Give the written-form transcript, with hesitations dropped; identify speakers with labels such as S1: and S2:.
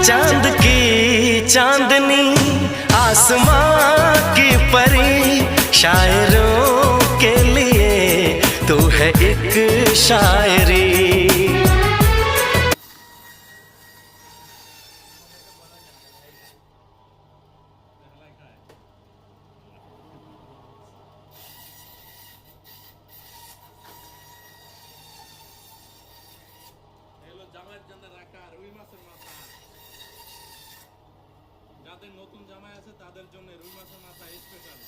S1: चांद की चांदनी आसमां की परी, शायरों के लिए तू है एक शायरी।
S2: জামাইয়ের জন্য রাখা রুই মাছের মাথা, যাদের নতুন জামাই আছে তাদের জন্য রুই মাছের মাথা স্পেশাল।